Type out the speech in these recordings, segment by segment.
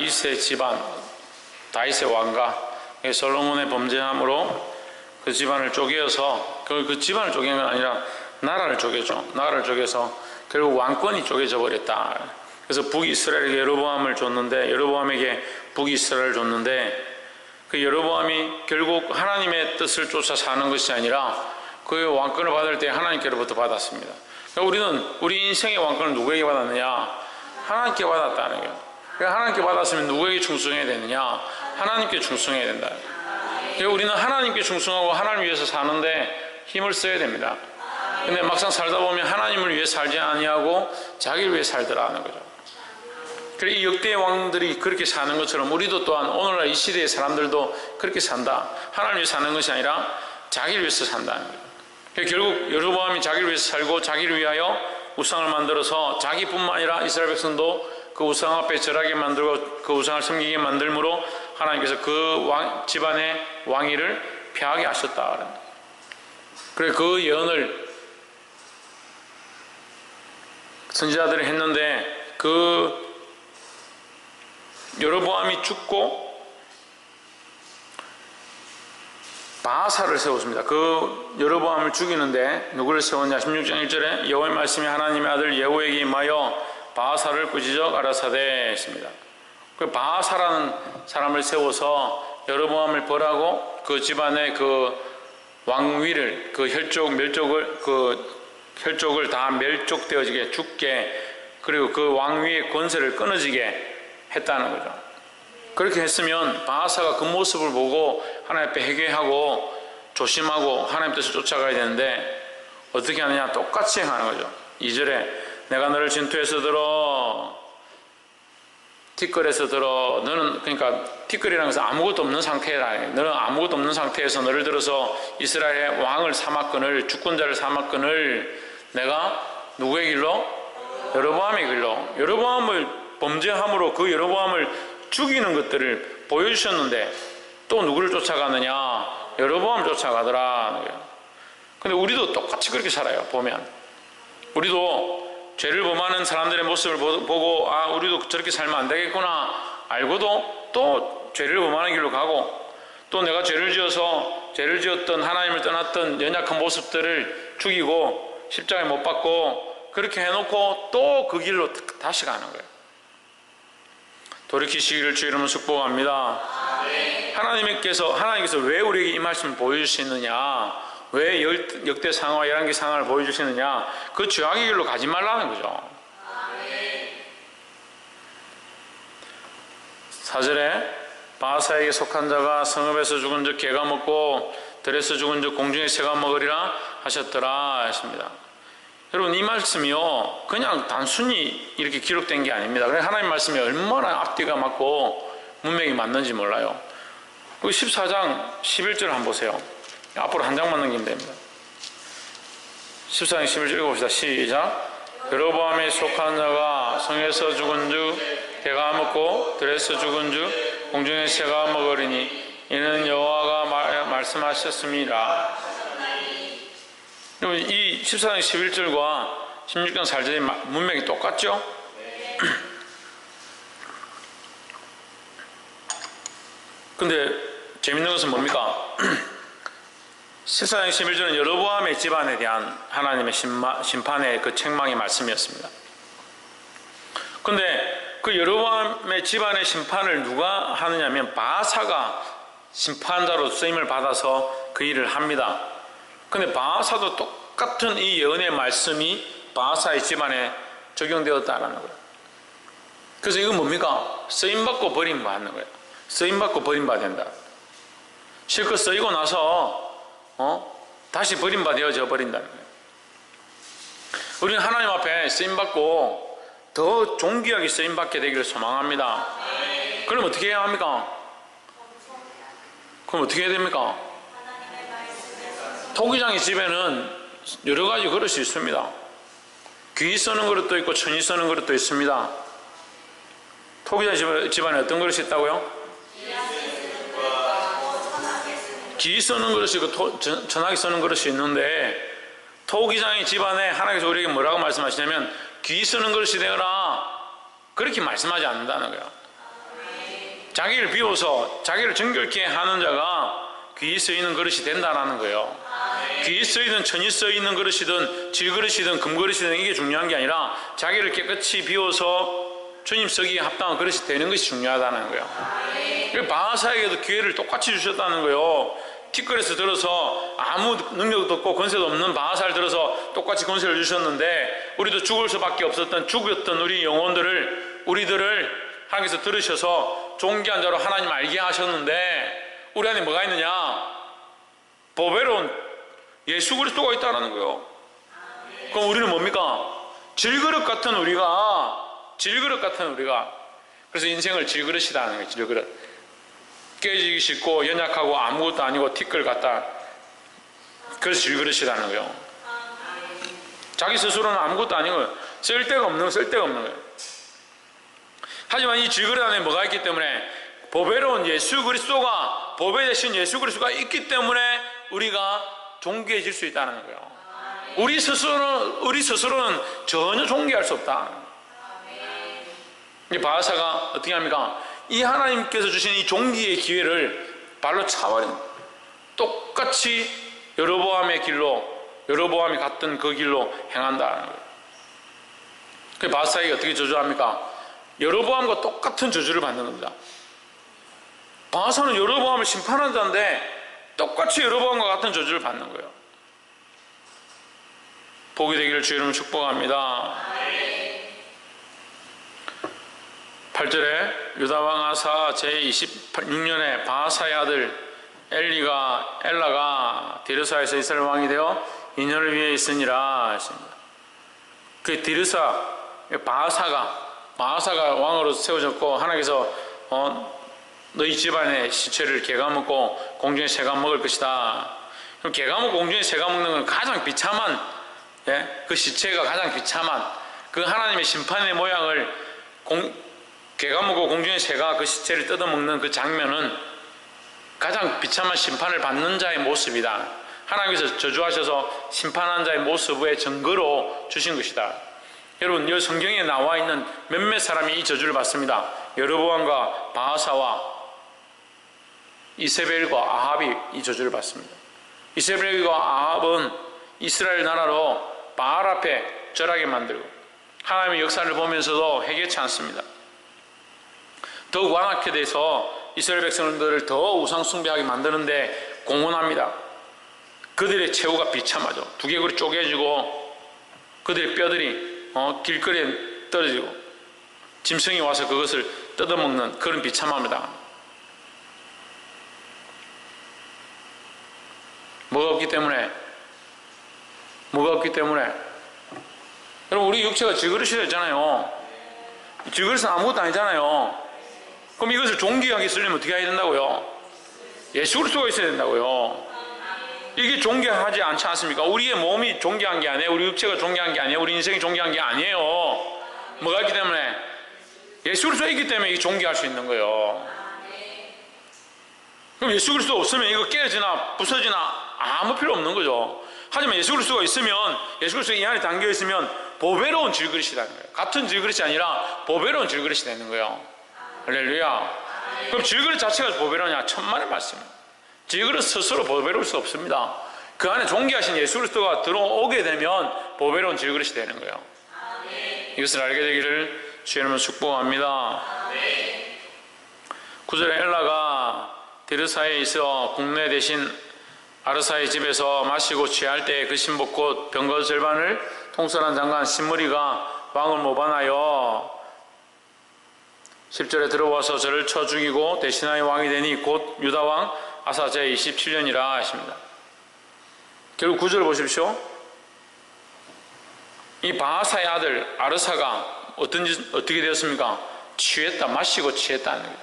이세 집안, 다윗의 왕가, 솔로몬의 범죄함으로 그 집안을 쪼개어서 그 집안을 쪼개는 건 아니라 나라를 쪼개죠. 나라를 쪼개서 결국 왕권이 쪼개져 버렸다. 그래서 북이스라엘에게 여로보암을 줬는데, 여로보암에게 북이스라엘을 줬는데, 그 여로보암이 결국 하나님의 뜻을 쫓아 사는 것이 아니라 그 왕권을 받을 때 하나님께로부터 받았습니다. 그러니까 우리는 우리 인생의 왕권을 누구에게 받았느냐? 하나님께 받았다는 거예요. 그러니까 하나님께 받았으면 누구에게 충성해야 되느냐? 하나님께 충성해야 된다. 그러니까 우리는 하나님께 충성하고 하나님 위해서 사는데 힘을 써야 됩니다. 근데 막상 살다 보면 하나님을 위해 살지 아니하고 자기를 위해 살더라는 거죠. 그래, 이 역대 왕들이 그렇게 사는 것처럼 우리도 또한 오늘날 이 시대의 사람들도 그렇게 산다. 하나님을 위해 사는 것이 아니라 자기를 위해서 산다는 거예요. 그러니까 결국 여로보암이 자기를 위해서 살고 자기를 위하여 우상을 만들어서 자기뿐만 아니라 이스라엘 백성도 그 우상 앞에 절하게 만들고 그 우상을 섬기게 만들므로 하나님께서 그 집안의 왕위를 폐하게 하셨다. 그래, 그 예언을 선지자들이 했는데 그 여로보암이 죽고 바하사를 세웠습니다. 그 여로보암을 죽이는데 누구를 세웠냐? 16장 1절에 여호와의 말씀이 하나님의 아들 예후에게 임하여 바하사를 꾸짖어 가라사대 했습니다. 그 바하사라는 사람을 세워서 여로보암을 벌하고 그 집안의 그 왕위를, 그 혈족을 다 멸족되어지게 죽게, 그리고 그 왕위의 권세를 끊어지게 했다는 거죠. 그렇게 했으면 바하사가 그 모습을 보고 하나님 앞에 회개하고 조심하고 하나님 뜻을 쫓아가야 되는데 어떻게 하느냐? 똑같이 행하는 거죠. 2절에 내가 너를 진토에서 들어 티끌에서 들어, 너는, 그러니까 티끌이라는 것은 아무것도 없는 상태라. 너는 아무것도 없는 상태에서 너를 들어서 이스라엘의 왕을 삼았거늘, 주권자를 삼았거늘 내가 누구의 길로? 여로보암의 길로. 여로보암을 범죄함으로 그 여로보암을 죽이는 것들을 보여주셨는데 또 누구를 쫓아가느냐? 여로보암을 쫓아가더라. 근데 우리도 똑같이 그렇게 살아요. 보면 우리도 죄를 범하는 사람들의 모습을 보고 아, 우리도 저렇게 살면 안 되겠구나 알고도 또 죄를 범하는 길로 가고, 또 내가 죄를 지었던 하나님을 떠났던 연약한 모습들을 죽이고 십자가에 못 박고 그렇게 해놓고 또 그 길로 다시 가는 거예요. 돌이키시기를 주 이름으로 축복합니다. 하나님께서 왜 우리에게 이 말씀을 보여주시느냐, 왜 역대 상하와 열왕기 상하를 보여주시느냐, 그 죄악의 길로 가지 말라는 거죠. 4절에 바하사에게 속한 자가 성읍에서 죽은 즉 개가 먹고 들에서 죽은 즉 공중의 새가 먹으리라 하셨더라 했습니다. 여러분, 이 말씀이요 그냥 단순히 이렇게 기록된 게 아닙니다. 그래서 하나님 말씀이 얼마나 앞뒤가 맞고 문맥이 맞는지 몰라요. 그 14장 11절 한번 보세요. 앞으로 한 장만 넘기면 됩니다. 14장 11절 읽어봅시다. 시작. 여로보암에 속한 자가 성에서 죽은 즉 개가 먹고 들에서 죽은 즉 공중의 새가 먹으리니 이는 여호와가 말씀하셨습니다. 여러분, 이 14장 11절과 16장 4절의 문맥이 똑같죠? 근데 재밌는 것은 뭡니까? 14장 11절은 여로보암의 집안에 대한 하나님의 심판의 그 책망의 말씀이었습니다. 근데 그 여로보암의 집안의 심판을 누가 하느냐면 바하사가 심판자로 쓰임을 받아서 그 일을 합니다. 근데 바하사도 똑같은 이 예언의 말씀이 바하사의 집안에 적용되었다는 거예요. 그래서 이건 뭡니까? 쓰임받고 버림받는 거예요. 쓰임받고 버림받는다. 실컷 쓰이고 나서 다시 버림받아져 버린다는 거예요. 우리는 하나님 앞에 쓰임받고 더 존귀하게 쓰임받게 되기를 소망합니다. 그럼 어떻게 해야 합니까? 그럼 어떻게 해야 됩니까? 토기장의 집에는 여러 가지 그릇이 있습니다. 귀 쓰는 그릇도 있고 천이 쓰는 그릇도 있습니다. 토기장 집안에 어떤 그릇이 있다고요? 귀 쓰는 그릇이 있고 천하게 쓰는 그릇이 있는데, 토기장의 집안에 하나님께서 우리에게 뭐라고 말씀하시냐면 귀 쓰는 그릇이 되거라 그렇게 말씀하지 않는다는 거예요. 자기를 비워서 자기를 정결케 하는 자가 귀에 쓰이는 그릇이 된다는 거예요. 귀에 쓰이든 천이 쓰이는 그릇이든 질그릇이든 금그릇이든 이게 중요한 게 아니라 자기를 깨끗이 비워서 주님 쓰기에 합당한 그릇이 되는 것이 중요하다는 거예요. 바하사에게도 기회를 똑같이 주셨다는 거예요. 티끌에서 들어서 아무 능력도 없고 권세도 없는 바하사를 들어서 똑같이 권세를 주셨는데 우리도 죽을 수밖에 없었던 죽었던 우리 영혼들을 우리들을 하나님께서 들으셔서 존귀한 자로 하나님 알게 하셨는데 우리 안에 뭐가 있느냐? 보배로운 예수 그리스도가 있다는 거예요. 그럼 우리는 뭡니까? 질그릇 같은 우리가 그래서 인생을 질그릇이라는 거예요. 질그릇. 깨지기 쉽고 연약하고 아무것도 아니고 티끌 같다. 그래서 질그릇이라는 거예요. 자기 스스로는 아무것도 아니고 쓸데가 없는 거예요. 하지만 이 질그릇 안에 뭐가 있기 때문에 보배로운 예수 그리스도가 보배 대신 예수 그리스도가 있기 때문에 우리가 존귀해질 수 있다는 거예요. 우리 스스로는 전혀 존귀할 수 없다. 이 바하사가 어떻게 합니까? 이 하나님께서 주신 이 존귀의 기회를 발로 차버린 똑같이 여로보암의 길로 여로보암이 갔던 그 길로 행한다는 거예요. 그 바하사에게 어떻게 저주합니까? 여로보암과 똑같은 저주를 받는 겁니다. 바하사는 여로보암을 심판한 자인데 똑같이 여로보암과 같은 저주를 받는 거예요. 복이 되기를 주의 이름으로 축복합니다. 8절에 유다왕 아사 제26년에 바하사의 아들 엘라가 디르사에서 이스라엘 왕이 되어 2년을 위해 있으니라 했습니다. 그 디르사 바하사가 왕으로 세워졌고 하나님께서 너희 집안의 시체를 개가 먹고 공중의 새가 먹을 것이다. 그럼 개가 먹고 공중의 새가 먹는 건 가장 비참한 그 시체가 가장 비참한 그 하나님의 심판의 모양을 개가 먹고 공중의 새가 그 시체를 뜯어먹는 그 장면은 가장 비참한 심판을 받는 자의 모습이다. 하나님께서 저주하셔서 심판한 자의 모습의 증거로 주신 것이다. 여러분, 이 성경에 나와 있는 몇몇 사람이 이 저주를 받습니다. 여로보암과 바하사와 이세벨과 아합이 이 저주를 받습니다. 이세벨과 아합은 이스라엘 나라로 바알 앞에 절하게 만들고 하나님의 역사를 보면서도 회개치 않습니다. 더욱 완악해 돼서 이스라엘 백성들을 더 우상 숭배하게 만드는데 공헌합니다. 그들의 최후가 비참하죠. 두개골이 쪼개지고 그들의 뼈들이 길거리에 떨어지고 짐승이 와서 그것을 뜯어먹는 그런 비참함이다. 뭐가 없기 때문에 여러분, 우리 육체가 질그릇이 됐잖아요. 질그릇은 아무것도 아니잖아요. 그럼 이것을 존귀하게 쓰려면 어떻게 해야 된다고요? 예수 그리스도가 있어야 된다고요. 이게 존귀하지 않지 않습니까? 우리의 몸이 존귀한 게 아니에요. 우리 육체가 존귀한 게 아니에요. 우리 인생이 존귀한 게 아니에요. 뭐가 있기 때문에? 예수 그리스도가 있기 때문에 이게 존귀할 수 있는 거예요. 그럼 예수 그리스도 없으면 이거 깨지나 부서지나 아무 필요 없는 거죠. 하지만 예수 그리스도가 있으면, 예수 그리스도가 이 안에 담겨 있으면 보배로운 질그릇이라는 거예요. 같은 질그릇이 아니라 보배로운 질그릇이 되는 거예요. 할렐루야. 그럼 질그릇 자체가 보배로우냐? 천만의 말씀입니다. 질그릇 스스로 보배로울 수 없습니다. 그 안에 존귀하신 예수 그리스도가 들어오게 되면 보배로운 질그릇이 되는 거예요. 이것을 알게 되기를 주의 이름으로 축복합니다. 9절에 엘라가 디르사에 있어 국내 대신 아르사의 집에서 마시고 취할 때 그 신복 곧 병거 절반을 통솔한 장관 신무리가 왕을 모반하여 10절에 들어와서 저를 쳐 죽이고 대신하여 왕이 되니 곧 유다왕 아사 제27년이라 하십니다. 결국 9절 보십시오. 이 바하사의 아들 아르사가 어떻게 되었습니까? 취했다. 마시고 취했다는 거예요.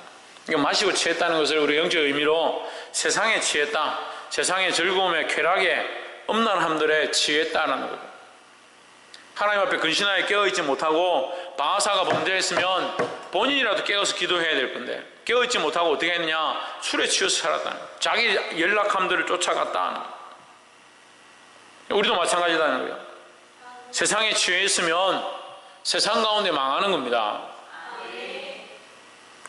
그러니까 마시고 취했다는 것을 우리 영적 의미로 세상에 취했다. 세상의 즐거움에 쾌락에 음란함들에 취했다는 거예요. 하나님 앞에 근신하에 깨어있지 못하고 바하사가 범죄했으면 본인이라도 깨어서 기도해야 될 건데 깨어있지 못하고 어떻게 했느냐? 술에 취해서 살았다는 거예요. 자기 연락함들을 쫓아갔다는 거예요. 우리도 마찬가지다는 거예요. 세상에 취해 있으면 세상 가운데 망하는 겁니다.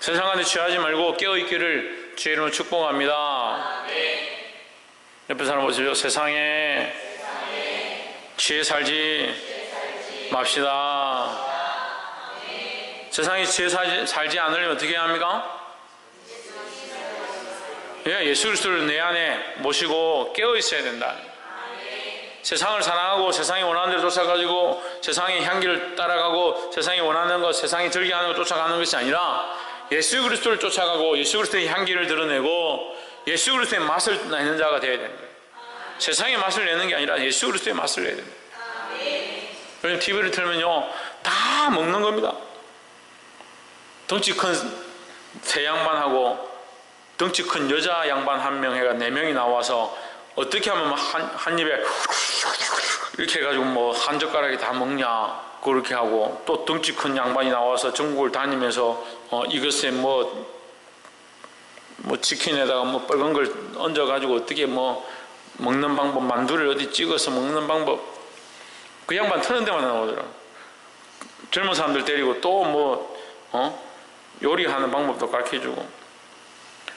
세상 가운데 취하지 말고 깨어있기를 주의 이름으로 축복합니다. 옆에 사람 보시죠. 세상에 취해 살지 맙시다. 세상에 취해 살지 않으려면 어떻게 해야 합니까? 예수 그리스도를 내 안에 모시고 깨어 있어야 된다. 세상을 사랑하고 세상이 원하는 대로 쫓아가지고 세상의 향기를 따라가고 세상이 원하는 것, 세상이 들게 하는 것 쫓아가는 것이 아니라 예수 그리스도를 쫓아가고 예수 그리스도의 향기를 드러내고 예수 그리스도의 맛을 내는 자가 되어야 된다. 세상의 맛을 내는 게 아니라 예수 그리스도의 맛을 내야 된다. 요즘 TV를 틀면요 다 먹는 겁니다. 덩치 큰 새 양반하고 덩치 큰 여자 양반 한 명 해가 4명이 나와서 어떻게 하면 한 입에 이렇게 해가지고 뭐 한 젓가락에 다 먹냐 그렇게 하고, 또 덩치 큰 양반이 나와서 전국을 다니면서 이것에 뭐 치킨에다가 뭐 빨간 걸 얹어가지고 어떻게 뭐 먹는 방법, 만두를 어디 찍어서 먹는 방법, 그 양반 트는 데만 나오더라고. 젊은 사람들 데리고 또 뭐 요리하는 방법도 가르쳐주고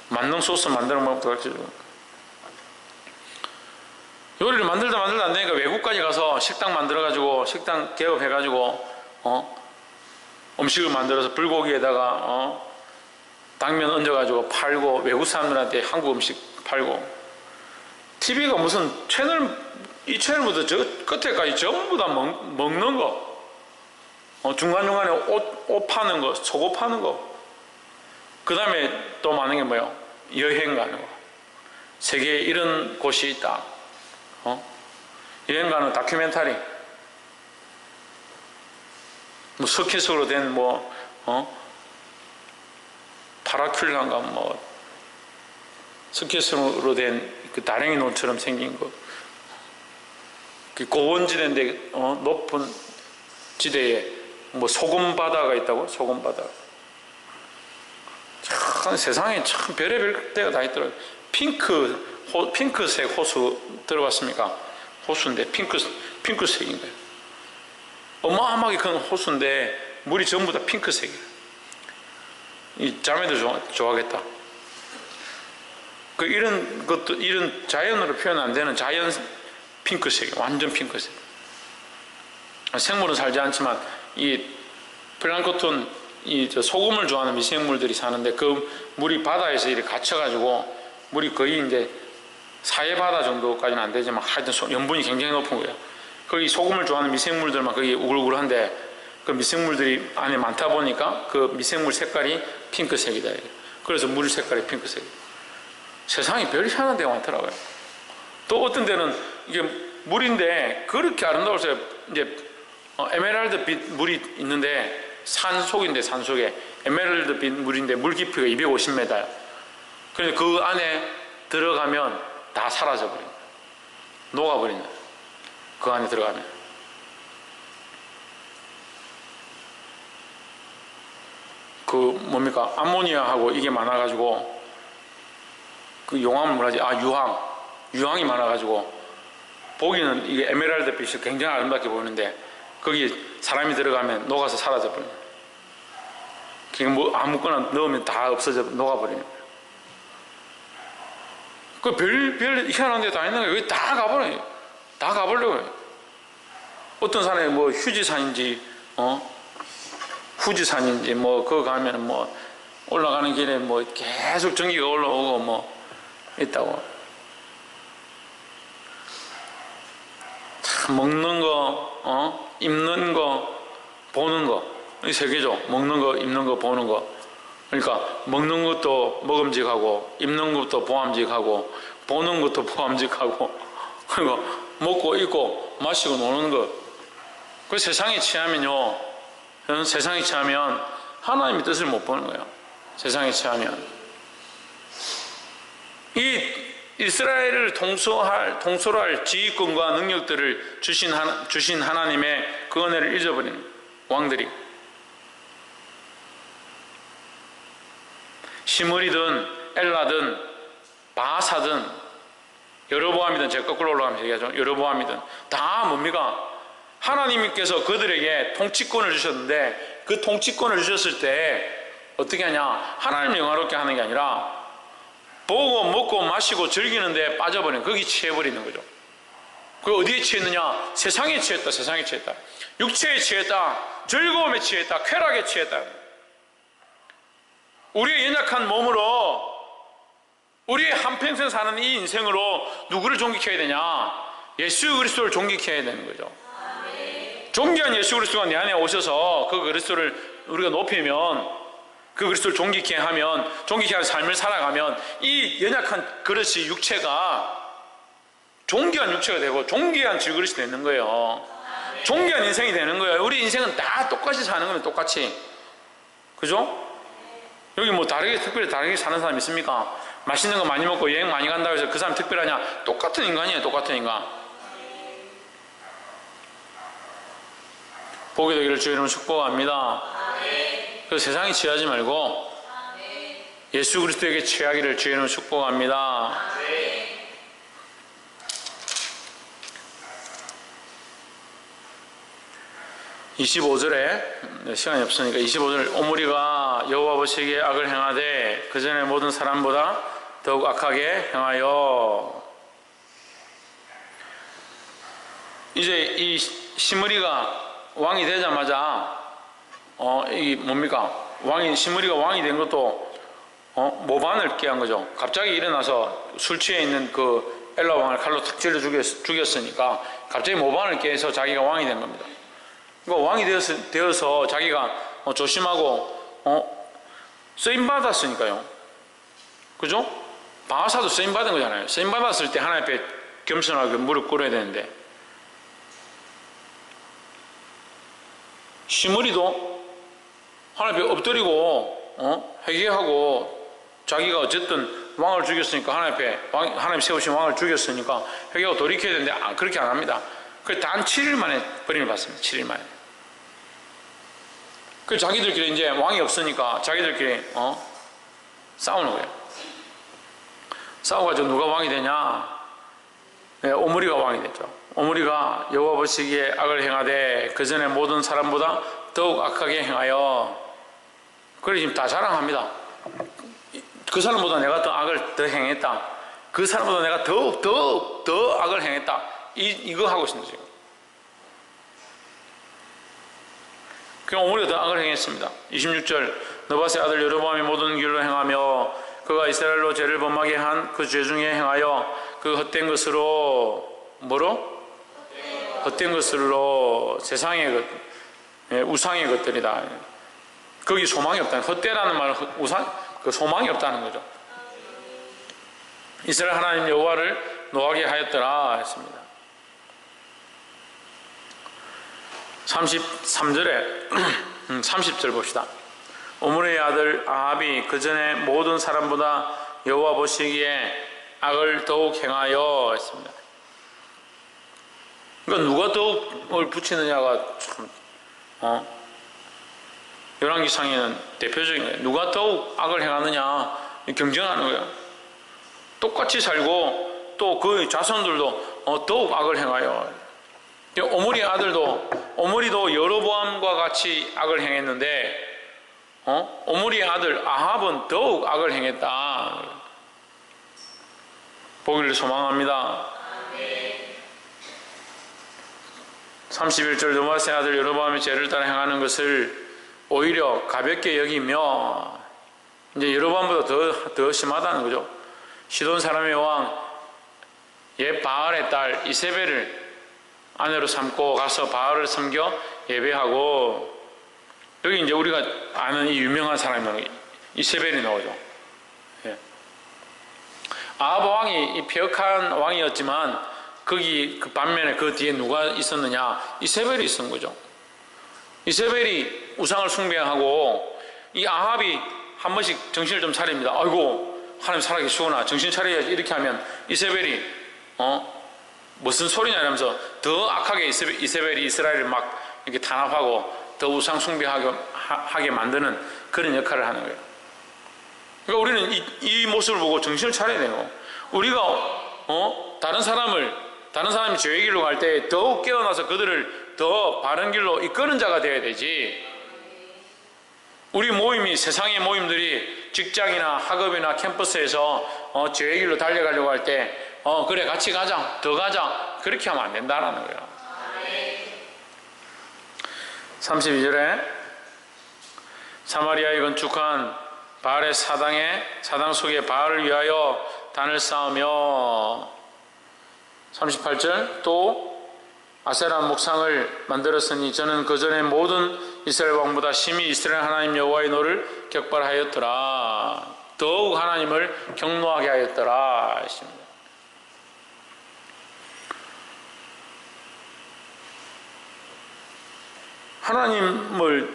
만능 소스 만드는 방법도 가르쳐주고. 요리를 만들다 안 되니까 외국까지 가서 식당 만들어가지고 식당 개업해가지고 음식을 만들어서 불고기에다가 당면 얹어가지고 팔고 외국 사람들한테 한국 음식 팔고. TV가 무슨 이 채널부터 저 끝에까지 전부 다 먹는 거, 중간중간에 옷 파는 거, 속옷 파는 거. 그 다음에 또 많은 게 뭐예요? 여행 가는 거. 세계에 이런 곳이 있다. 여행 가는 다큐멘터리. 뭐 서킷으로 된 파라큘란가 서킷으로 된 그 다랭이 논처럼 생긴 거. 그 고원지대인데 높은 지대에 뭐 소금 바다가 있다고? 소금 바다. 참 세상에 참 별의별 데가 다 있더라고요. 핑크색 호수 들어봤습니까? 호수인데 핑크색인 거예요. 어마어마하게 큰 호수인데 물이 전부 다 핑크색이에요. 이 자매도 좋아하겠다. 이런 자연으로 표현 안 되는 자연 핑크색이에요. 완전 핑크색. 생물은 살지 않지만 이 플랑크톤, 소금을 좋아하는 미생물들이 사는데 그 물이 바다에서 이렇게 갇혀가지고 물이 거의 이제 사해바다 정도까지는 안 되지만 하여튼 염분이 굉장히 높은 거예요. 거기 소금을 좋아하는 미생물들만 거기 우글우글한데 그 미생물들이 안에 많다 보니까 그 미생물 색깔이 핑크색이다. 그래서 물 색깔이 핑크색이에요. 세상에 별 희한한 데가 많더라고요. 또 어떤 데는 이게 물인데 그렇게 아름다워서 이제 에메랄드빛 물이 있는데 산속인데 산속에 에메랄드빛 물인데 물 깊이가 250m야. 그런데 그 안에 들어가면 다 사라져버린다. 녹아버린다. 그 안에 들어가면. 그 뭡니까? 암모니아하고 이게 많아가지고 그 용암을 뭐라지? 유황이 많아가지고 보기는 이게 에메랄드 빛이 굉장히 아름답게 보이는데 거기 사람이 들어가면 녹아서 사라져버려요. 그러니까 뭐 아무거나 넣으면 다 없어져 녹아버리는 거예요. 그 별 희한한 데 다 있는 거예요. 여기 다 가버려요. 다 가보려고요. 어떤 산에 뭐 휴지산인지 후지산인지 그거 가면 올라가는 길에 계속 전기가 올라오고 있다고. 참 먹는 거, 입는 거, 보는 거, 이 세 개죠. 먹는 거, 입는 거, 보는 거. 그러니까 먹는 것도 먹음직하고, 입는 것도 보암직하고, 보는 것도 보암직하고, 그리고 먹고 입고 마시고 노는 거. 그 세상에 취하면요, 세상에 취하면 하나님의 뜻을 못 보는 거예요. 세상에 취하면. 이 이스라엘을 통솔할 지휘권과 능력들을 주신 하나님의 그 은혜를 잊어버리는 왕들이, 시므리든 엘라든 바사든 여로보암이든, 제가 거꾸로 올라가면서 얘기하죠. 여로보암이든 다 뭡니까? 하나님께서 그들에게 통치권을 주셨는데 그 통치권을 주셨을 때 어떻게 하냐? 하나님을 영화롭게 하는 게 아니라 보고 먹고 마시고 즐기는데 빠져버리는, 거기 취해버리는 거죠. 그 어디에 취했느냐? 세상에 취했다. 세상에 취했다. 육체에 취했다. 즐거움에 취했다. 쾌락에 취했다. 우리의 연약한 몸으로, 우리의 한평생 사는 이 인생으로 누구를 존귀해야 되냐? 예수 그리스도를 존귀해야 되는 거죠. 존귀한 예수 그리스도가 내 안에 오셔서 그 그리스도를 우리가 높이면, 그 그리스도를 존귀케 하면, 존귀케 하는 삶을 살아가면 이 연약한 그릇이, 육체가 존귀한 육체가 되고 존귀한 질그릇이 되는 거예요. 존귀한 인생이 되는 거예요. 우리 인생은 다 똑같이 사는 겁니다. 똑같이. 그죠? 여기 뭐 다르게, 특별히 다르게 사는 사람 있습니까? 맛있는 거 많이 먹고 여행 많이 간다고 해서 그 사람 특별하냐? 똑같은 인간이에요. 똑같은 인간. 복이 되기를 주의 이름으로 축복합니다. 그래서 세상에 취하지 말고 예수 그리스도에게 취하기를 주의 이름으로 축복합니다. 25절에, 시간이 없으니까 25절, 오므리가 여호와 보시기에 악을 행하되 그 전에 모든 사람보다 더욱 악하게 행하여. 이제 이 시므리가 왕이 되자마자 이 뭡니까? 시므리가 왕이 된 것도 모반을 깨한 거죠. 갑자기 일어나서 술 취해 있는 그 엘라 왕을 칼로 탁 찔러 죽였으니까 갑자기 모반을 깨서 자기가 왕이 된 겁니다. 그러니까 왕이 되어서 자기가 조심하고 쓰임받았으니까요. 그죠? 바하사도 쓰임받은 거잖아요. 쓰임받았을 때 하나님 앞에 겸손하게 무릎 꿇어야 되는데, 시므리도 하나님 앞에 엎드리고 회개하고, 자기가 어쨌든 왕을 죽였으니까, 하나님 앞에 하나님 세우신 왕을 죽였으니까 회개하고 돌이켜야 되는데 그렇게 안 합니다. 그래서 단 7일 만에 버림을 받습니다. 7일 만에. 그 자기들끼리 이제 왕이 없으니까 자기들끼리 싸우는 거예요. 싸워가지고 누가 왕이 되냐? 네, 오므리가 왕이 됐죠. 오므리가 여호와 보시기에 악을 행하되 그 전에 모든 사람보다 더욱 악하게 행하여. 그래 지금 다 자랑합니다. 그 사람보다 내가 더 악을 더 행했다. 그 사람보다 내가 더욱 더 악을 행했다. 이거 하고 있습니다 지금. 그럼 오므리가 더 악을 행했습니다. 26절, 느밧의 아들 여로보암이 모든 길로 행하며 그가 이스라엘로 죄를 범하게 한 그 죄 중에 행하여 그 헛된 것으로, 뭐로? 헛된 것으로 세상의 것, 우상의 것들이다. 거기 소망이 없다는, 헛되라는 말은 그 소망이 없다는 거죠. 이스라엘 하나님 여호와를 노하게 하였더라 했습니다. 33절에 30절 봅시다. 오므리의 아들 아합이 그 전에 모든 사람보다 여호와 보시기에 악을 더욱 행하여 했습니다. 그러니까 누가 더욱을 붙이느냐가 참 열왕기상에는 대표적인 거예요. 누가 더욱 악을 행하느냐 경쟁하는 거예요. 똑같이 살고 또 그 자손들도 더욱 악을 행하여. 오므리의 아들도, 오므리도 여로보암과 같이 악을 행했는데 오므리의 아들 아합은 더욱 악을 행했다. 보기를 소망합니다. 31절, 느밧의 아들 여로보암의 죄를 따라 행하는 것을 오히려 가볍게 여기며, 이제 여로보암보다 더 심하다는 거죠. 시돈 사람의 왕 옛 바알의 딸 이세벨을 아내로 삼고 가서 바알을 섬겨 예배하고. 여기 이제 우리가 아는 이 유명한 사람이 이세벨이 나오죠. 예. 아합 왕이 이 폐역한 왕이었지만 거기 그 반면에 그 뒤에 누가 있었느냐? 이세벨이 있었던 거죠. 이세벨이 우상을 숭배하고 이 아합이 한 번씩 정신을 좀 차립니다. 아이고 하나님 살아계시구나, 정신 차려야지. 이렇게 하면 이세벨이 무슨 소리냐 이러면서 더 악하게 이세벨이 이스라엘을 막 이렇게 탄압하고 더 우상 숭배하게 만드는 그런 역할을 하는 거예요. 그러니까 우리는 이 모습을 보고 정신을 차려야 돼요. 우리가 다른 사람이 죄의 길로 갈 때 더욱 깨어나서 그들을 더 바른 길로 이끄는 자가 되어야 되지. 우리 모임이 세상의 모임들이 직장이나 학업이나 캠퍼스에서 죄의 길로 달려가려고 할 때 그래 같이 가자 더 가자 그렇게 하면 안 된다라는 거예요. 32절에 사마리아에 건축한 바알의 사당 속에 바알을 위하여 단을 쌓으며 38절 또 아세라 목상을 만들었으니 저는 그 전에 모든 이스라엘 왕보다 심히 이스라엘 하나님 여호와의 노를 격발하였더라. 더욱 하나님을 경노하게 하였더라 했습니다.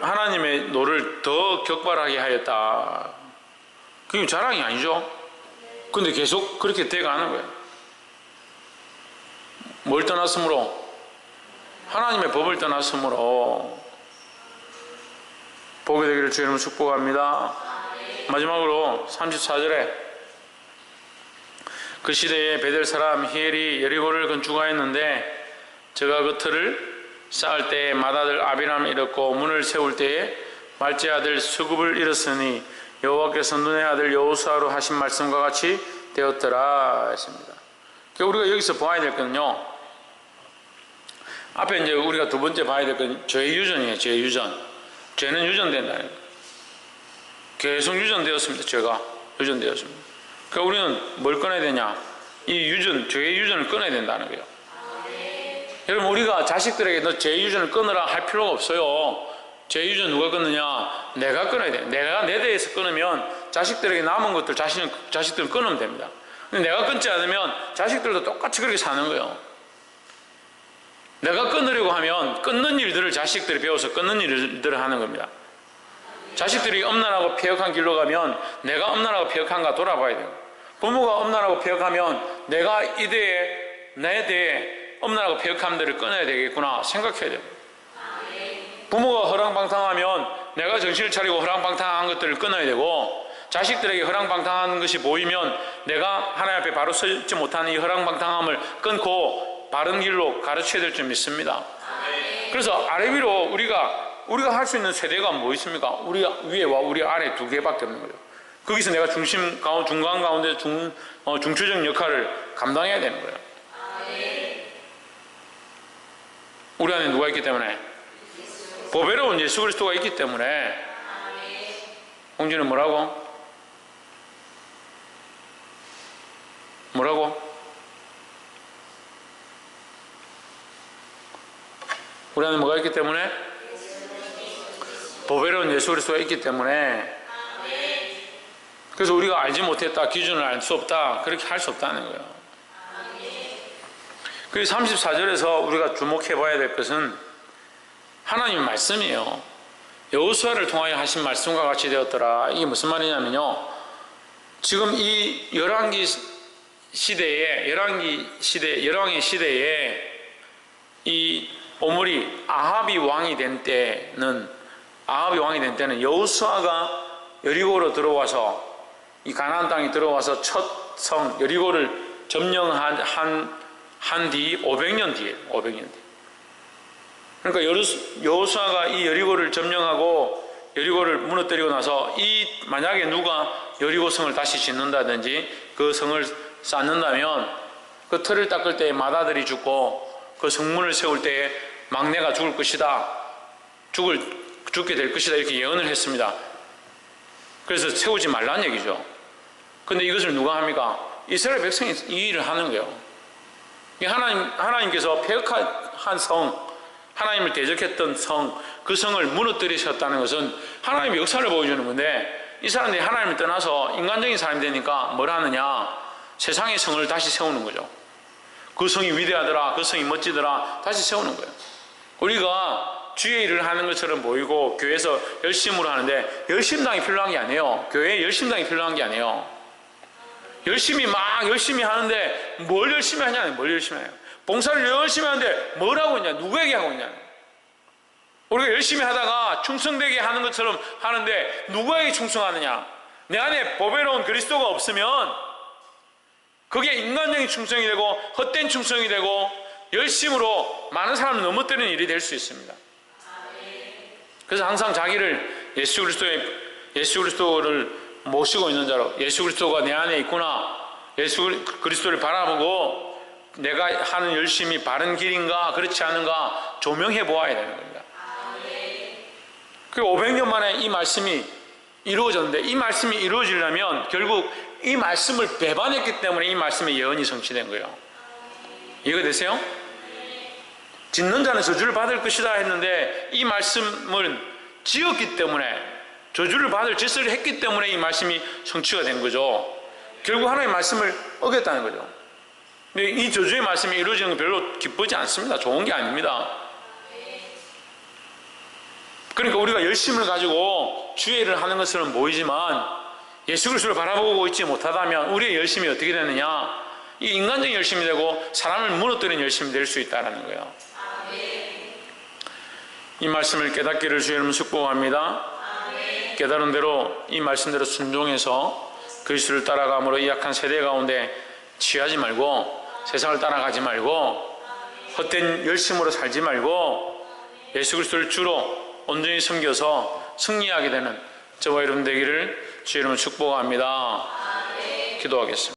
하나님의 노를 더 격발하게 하였다. 그게 자랑이 아니죠. 근데 계속 그렇게 돼가는 거예요. 뭘 떠났으므로? 하나님의 법을 떠났으므로. 보게 되기를 주의 이름으로 축복합니다. 마지막으로 34절에 그 시대에 베델 사람 히엘이 여리고를 건축하였는데 저가 그 틀을 쌓을 때에 맏아들 아비람을 잃었고 문을 세울 때에 말제 아들 수굽을 잃었으니 여호와께서 눈의 아들 여호수아로 하신 말씀과 같이 되었더라 했습니다. 우리가 여기서 봐야 될 거는요, 앞에 이제 우리가 두 번째 봐야 될 건 죄의 유전이에요. 죄의 유전. 죄는 유전된다는 거예요. 계속 유전되었습니다. 죄가 유전되었습니다. 그러니까 우리는 뭘 꺼내야 되냐? 이 유전, 죄의 유전을 꺼내야 된다는 거예요. 여러분, 우리가 자식들에게 너 죄의 유전을 끊으라 할 필요가 없어요. 죄의 유전 누가 끊느냐? 내가 끊어야 돼요. 내가 내 대에서 끊으면 자식들에게 남은 것들 자식들은 끊으면 됩니다. 근데 내가 끊지 않으면 자식들도 똑같이 그렇게 사는 거예요. 내가 끊으려고 하면 끊는 일들을 자식들이 배워서 끊는 일들을 하는 겁니다. 자식들이 엄난하고 폐역한 길로 가면 내가 엄난하고 폐역한가 돌아봐야 돼요. 부모가 엄난하고 폐역하면 내가 이 대에 내 대에 엄난하고 폐역한 데를 끊어야 되겠구나 생각해야 돼요. 부모가 허랑방탕하면 내가 정신을 차리고 허랑방탕한 것들을 끊어야 되고, 자식들에게 허랑방탕한 것이 보이면 내가 하나님 앞에 바로 서지 못하는 이 허랑방탕함을 끊고 바른 길로 가르쳐야 될 줄 믿습니다. 그래서 아래 위로 우리가 할 수 있는 세대가 뭐 있습니까? 우리 위에와 우리 아래 두 개밖에 없는 거예요. 거기서 내가 중간 가운데 중추적 역할을 감당해야 되는 거예요. 우리 안에 누가 있기 때문에? 보배로운 예수 그리스도가 있기 때문에. 홍준은 뭐라고? 우리 안에 뭐가 있기 때문에? 보배로운 예수 그리스도가 있기 때문에. 그래서 우리가 알지 못했다, 기준을 알 수 없다, 그렇게 할 수 없다는 거예요. 그래서 34절에서 우리가 주목해 봐야 될 것은 하나님의 말씀이에요. 여호수아를 통하여 하신 말씀과 같이 되었더라. 이게 무슨 말이냐면요, 지금 이 열왕의 시대에 이 오므리 아합이 왕이 된 때는 여호수아가 여리고로 들어와서 이 가나안 땅에 들어와서 첫 성 여리고를 점령한 뒤 500년 뒤에. 그러니까 여호수아가 이 여리고를 점령하고 여리고를 무너뜨리고 나서 만약에 누가 여리고 성을 다시 짓는다든지 그 성을 쌓는다면 그 틀을 닦을 때에 맏아들이 죽고 그 성문을 세울 때에 막내가 죽을 것이다, 죽게 될 것이다, 이렇게 예언을 했습니다. 그래서 세우지 말라는 얘기죠. 근데 이것을 누가 합니까? 이스라엘 백성이 이 일을 하는 거예요. 하나님께서 폐역한 성, 하나님을 대적했던 성, 그 성을 무너뜨리셨다는 것은 하나님의 역사를 보여주는 건데, 이 사람들이 하나님을 떠나서 인간적인 사람이 되니까 뭘 하느냐? 세상의 성을 다시 세우는 거죠. 그 성이 위대하더라, 그 성이 멋지더라, 다시 세우는 거예요. 우리가 주의 일을 하는 것처럼 보이고 교회에서 열심으로 하는데 열심당이 필요한 게 아니에요. 교회에 열심당이 필요한 게 아니에요. 열심히 하는데 뭘 열심히 하냐? 뭘 열심히 해요? 봉사를 열심히 하는데 뭘 하고 있냐? 누구에게 하고 있냐? 우리가 열심히 하다가 충성되게 하는 것처럼 하는데 누구에게 충성하느냐? 내 안에 보배로운 그리스도가 없으면 그게 인간적인 충성이 되고 헛된 충성이 되고 열심으로 많은 사람을 넘어뜨리는 일이 될 수 있습니다. 그래서 항상 자기를 예수 그리스도를 모시고 있는 자로, 예수 그리스도가 내 안에 있구나, 예수 그리스도를 바라보고 내가 하는 열심이 바른 길인가 그렇지 않은가 조명해 보아야 되는 겁니다. 그 500년 만에 이 말씀이 이루어졌는데, 이 말씀이 이루어지려면 결국 이 말씀을 배반했기 때문에 이 말씀의 예언이 성취된 거예요. 이해가 되세요? 짓는 자는 저주를 받을 것이다 했는데, 이 말씀을 지었기 때문에, 저주를 받을 짓을 했기 때문에 이 말씀이 성취가 된 거죠. 결국 하나님의 말씀을 어겼다는 거죠. 근데 이 저주의 말씀이 이루어지는 건 별로 기쁘지 않습니다. 좋은 게 아닙니다. 그러니까 우리가 열심을 가지고 주의 일을 하는 것은 보이지만 예수 그리스도를 바라보고 있지 못하다면 우리의 열심이 어떻게 되느냐? 이 인간적인 열심이 되고 사람을 무너뜨리는 열심이 될 수 있다는 거예요. 이 말씀을 깨닫기를 주의 이름으로 축복합니다. 깨달은 대로 이 말씀대로 순종해서 그리스도를 따라감으로 이 약한 세대 가운데 취하지 말고, 세상을 따라가지 말고, 헛된 열심으로 살지 말고 예수 그리스도를 주로 온전히 섬겨서 승리하게 되는 저와 여러분 되기를 주의 이름으로 축복합니다. 기도하겠습니다.